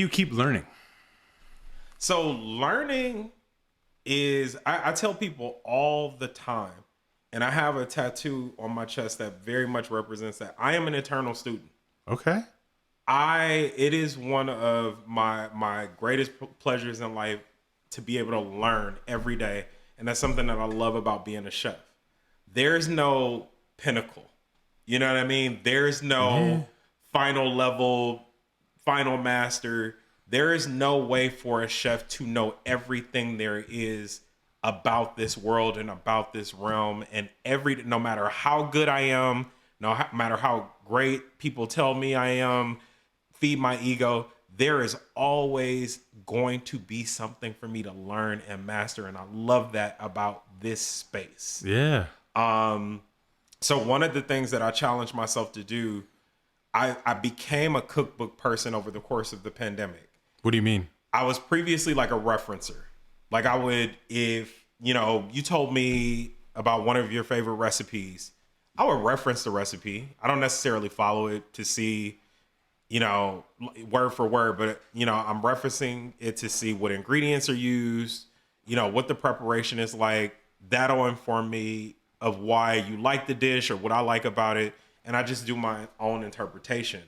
you keep learning? So learning is, I tell people all the time, and I have a tattoo on my chest that very much represents that. I am an eternal student. Okay. It is one of my greatest pleasures in life to be able to learn every day, and that's something that I love about being a chef. There's no pinnacle. You know what I mean? There's Yeah. no final level, final master. There is no way for a chef to know everything there is about this world and about this realm. And no matter how good I am, matter how great people tell me I am, feed my ego, there is always going to be something for me to learn and master. And I love that about this space. Yeah. So one of the things that I challenged myself to do, I became a cookbook person over the course of the pandemic. What do you mean? I was previously like a referencer. Like I would, if, you told me about one of your favorite recipes, I would reference the recipe. I don't necessarily follow it to see, word for word, but, I'm referencing it to see what ingredients are used, what the preparation is like. That'll inform me of why you like the dish or what I like about it. And I just do my own interpretation.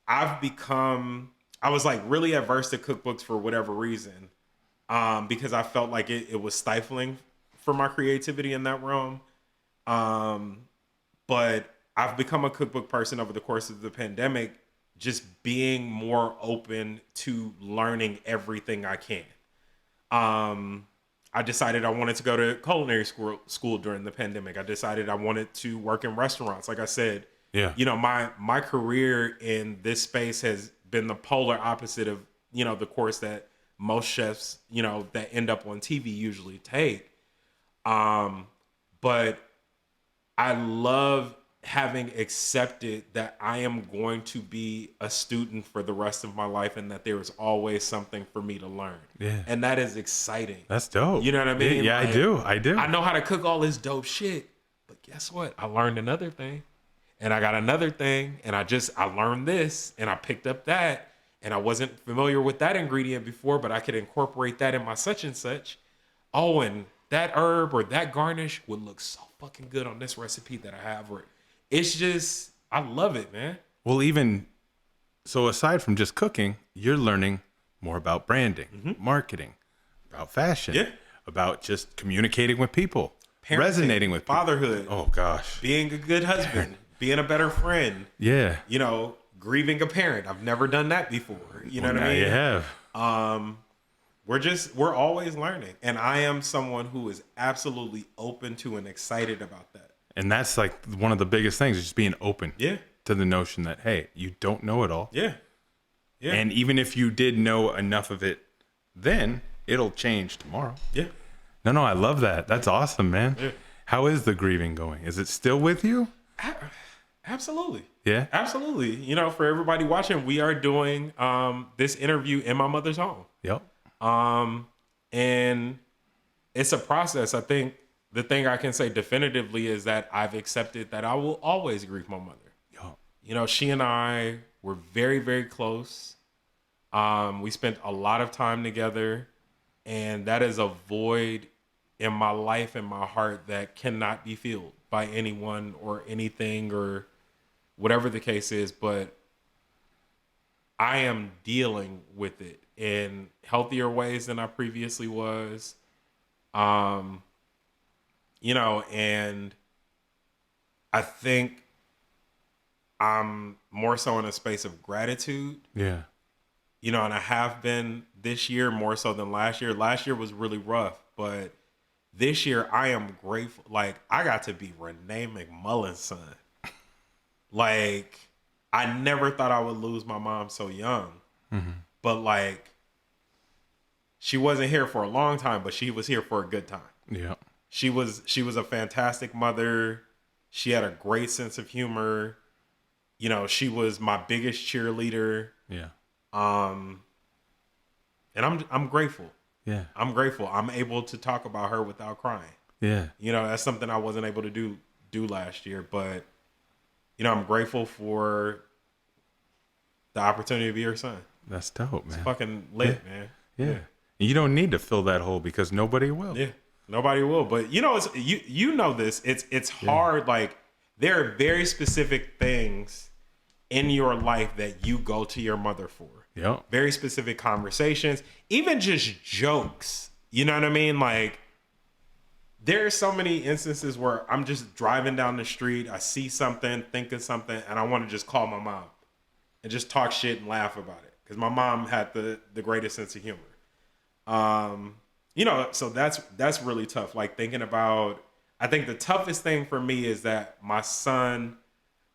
I was like really adverse to cookbooks for whatever reason, because I felt like it was stifling for my creativity in that realm. But I've become a cookbook person over the course of the pandemic, just being more open to learning everything I can. I decided I wanted to go to culinary school during the pandemic. I decided I wanted to work in restaurants. Like I said, Yeah. my career in this space has been the polar opposite of, the course that most chefs, that end up on TV usually take. But I love having accepted that I am going to be a student for the rest of my life and that there is always something for me to learn. Yeah. And that is exciting. That's dope. You know what I mean? Yeah, Like, I do. I know how to cook all this dope shit, but guess what? I learned another thing, and I got another thing, and I learned this, and I picked up that, and I wasn't familiar with that ingredient before, but I could incorporate that in my such and such. Oh, and that herb or that garnish would look so fucking good on this recipe that I have. Or it's just, I love it, man. Well, even so, aside from just cooking, you're learning more about branding, marketing, about fashion, Yeah. about just communicating with people, Parenting, resonating with people. fatherhood, Oh gosh. being a good husband, being a better friend, Yeah. grieving a parent. I've never done that before. You know what Now I mean? you have. We're always learning. And I am someone who is absolutely open to and excited about that. And that's like one of the biggest things, is just being open Yeah. to the notion that, hey, you don't know it all. Yeah. Yeah. And even if you did know enough of it then, it'll change tomorrow. Yeah. No, I love that. That's awesome, man. Yeah. How is the grieving going? Is it still with you? Absolutely. Yeah. Absolutely. For everybody watching, we are doing this interview in my mother's home. Yep. And it's a process. I think the thing I can say definitively is that I've accepted that I will always grieve my mother. Yep. She and I were very, very close. We spent a lot of time together, and that is a void in my life and my heart that cannot be filled by anyone or anything or whatever the case is. But I am dealing with it in healthier ways than I previously was. And I think I'm more so in a space of gratitude. Yeah. And I have been this year more so than last year. Last year was really rough, but this year I am grateful. Like, I got to be Renee McMullen's son. Like, I never thought I would lose my mom so young. Mm-hmm. But like, she wasn't here for a long time, but she was here for a good time. Yeah. She was a fantastic mother. She had a great sense of humor. She was my biggest cheerleader. Yeah. And I'm grateful. Yeah. I'm grateful. I'm able to talk about her without crying. Yeah. That's something I wasn't able to do last year, but I'm grateful for the opportunity to be her son. That's dope, man. Fucking lit, man. Yeah. You don't need to fill that hole because nobody will. Yeah. Nobody will. But you know, it's you know this. It's hard. Like, there are very specific things in your life that you go to your mother for. Yeah. Very specific conversations, even just jokes. You know what I mean? Like, there are so many instances where I'm just driving down the street, I see something, think of something, and I want to just call my mom and just talk shit and laugh about it, because my mom had the greatest sense of humor. You know, so that's really tough. Like, thinking about, I think the toughest thing for me is that my son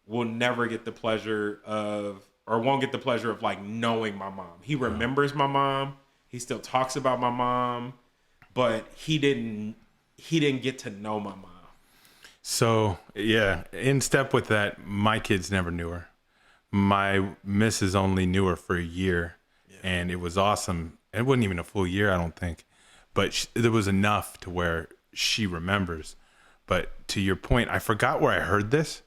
will never get the pleasure of, or won't get the pleasure of, like, knowing my mom. He remembers my mom. He still talks about my mom, but he didn't get to know my mom. So, yeah, in step with that, my kids never knew her. My missus only knew her for a year, and it was awesome. It wasn't even a full year, I don't think, but there was enough to where she remembers. But to your point, I forgot where I heard this.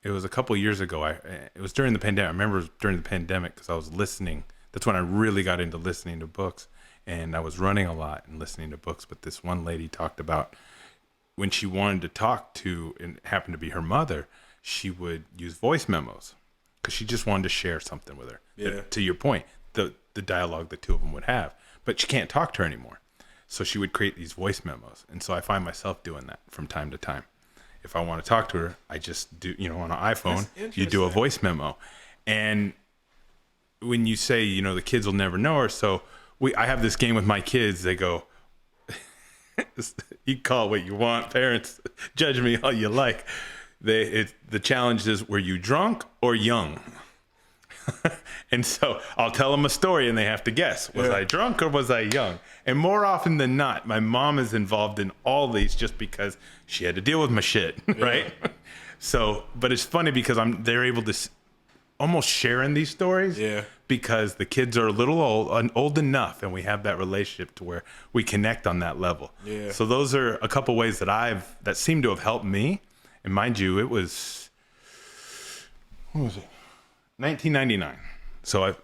It was a couple of years ago. It was during the pandemic. I remember it was during the pandemic because I was listening. That's when I really got into listening to books, and I was running a lot and listening to books. But this one lady talked about when she wanted to talk to, and it happened to be her mother, she would use voice memos because she just wanted to share something with her. Yeah. To your point, the dialogue the two of them would have, but she can't talk to her anymore. So she would create these voice memos. And so I find myself doing that from time to time. If I want to talk to her, I just do, on an iPhone, you do a voice memo. And when you say, the kids will never know her. So I have this game with my kids. They go, you call it what you want, parents, judge me all you like. The challenge is, were you drunk or young? And so I'll tell them a story and they have to guess. Was I drunk or was I young? And more often than not, my mom is involved in all these just because she had to deal with my shit, right? So, but it's funny because they're able to almost share in these stories because the kids are a little old enough, and we have that relationship to where we connect on that level. Yeah. So those are a couple ways that seem to have helped me. And mind you, it was, what was it? 1999. So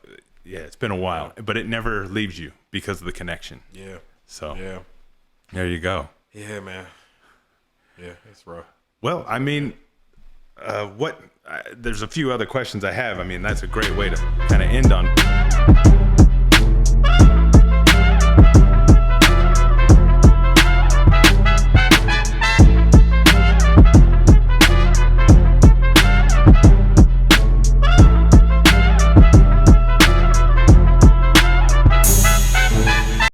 it's been a while, but it never leaves you because of the connection. Yeah. So there you go. Yeah, man. Yeah, it's rough. Well, I mean, there's a few other questions I have. I mean, that's a great way to kind of end on.